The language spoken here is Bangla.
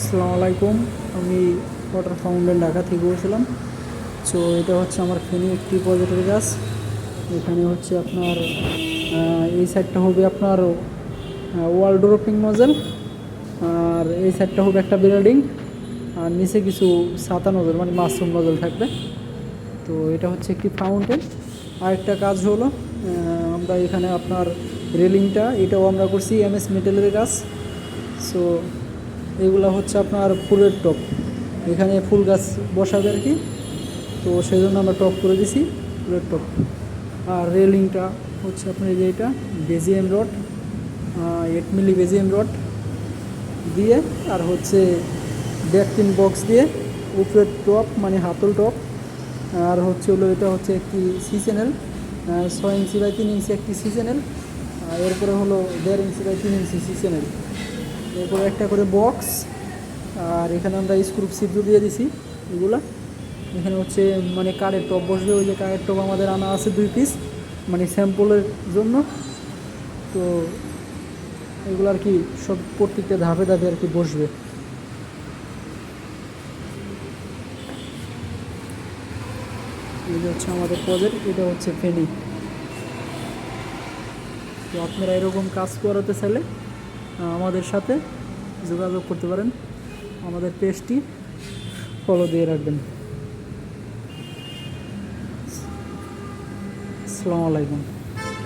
আসসালামু আলাইকুম। আমি ওয়াটার ফাউন্টেন ঢাকা থেকে বলছিলাম। সো এটা হচ্ছে আমার ফেনী একটি প্রজেক্টের গাছ। এখানে হচ্ছে আপনার এই সাইডটা হবে আপনার ওয়াল ড্রপিং নজেল, আর এই সাইডটা হবে একটা বিল্ডিং, আর নিচে কিছু ছাতা নজল মানে মাশরুম নজল থাকবে। তো এটা হচ্ছে একটি ফাউন্টেন। আরেকটা কাজ হলো আমরা এখানে আপনার রেলিংটা এটাও আমরা করছি এমএস মেটেলের গাছ। সো এগুলো হচ্ছে আপনার ফুলের টপ, এখানে ফুল গাছ বসাবে আর কি। তো সেই জন্য আমরা টপ করে দিছি ফুলের টপ। আর রেলিংটা হচ্ছে আপনার এই যে এটা বেজিএম রড, 8 মিলি বেজিএম রড দিয়ে, আর হচ্ছে ব্যাকটিন বক্স দিয়ে উপরের টপ মানে হাতল টপ। আর হচ্ছে হলো এটা হচ্ছে একটি সি চ্যানেল, 6 ইঞ্চি বাই 3 ইঞ্চি একটি সি চ্যানেল। এরপরে হলো 1.5 inch by 3 inch C channel, এরপরে একটা করে বক্স। আর এখানে আমরা স্ক্রু ছিদ্র দিয়ে দিছি এগুলা। এখানে হচ্ছে মানে কাঠের টপ বসবে, ওই যে কাঠের টপ আমাদের আনা আছে 2 পিস মানে স্যাম্পলের জন্য। তো এগুলো আর কি সব প্রত্যেকটা ধাপে ধাপে আর কি বসবে। এই যে হচ্ছে আমাদের প্রজেক্ট, এটা হচ্ছে ফেনী। তো আপনারা এরকম কাজ করাতে চাইলে আমাদের সাথে যোগাযোগ করতে পারেন, আমাদের পেজটি ফলো দিয়ে রাখবেন। আসসালামু আলাইকুম।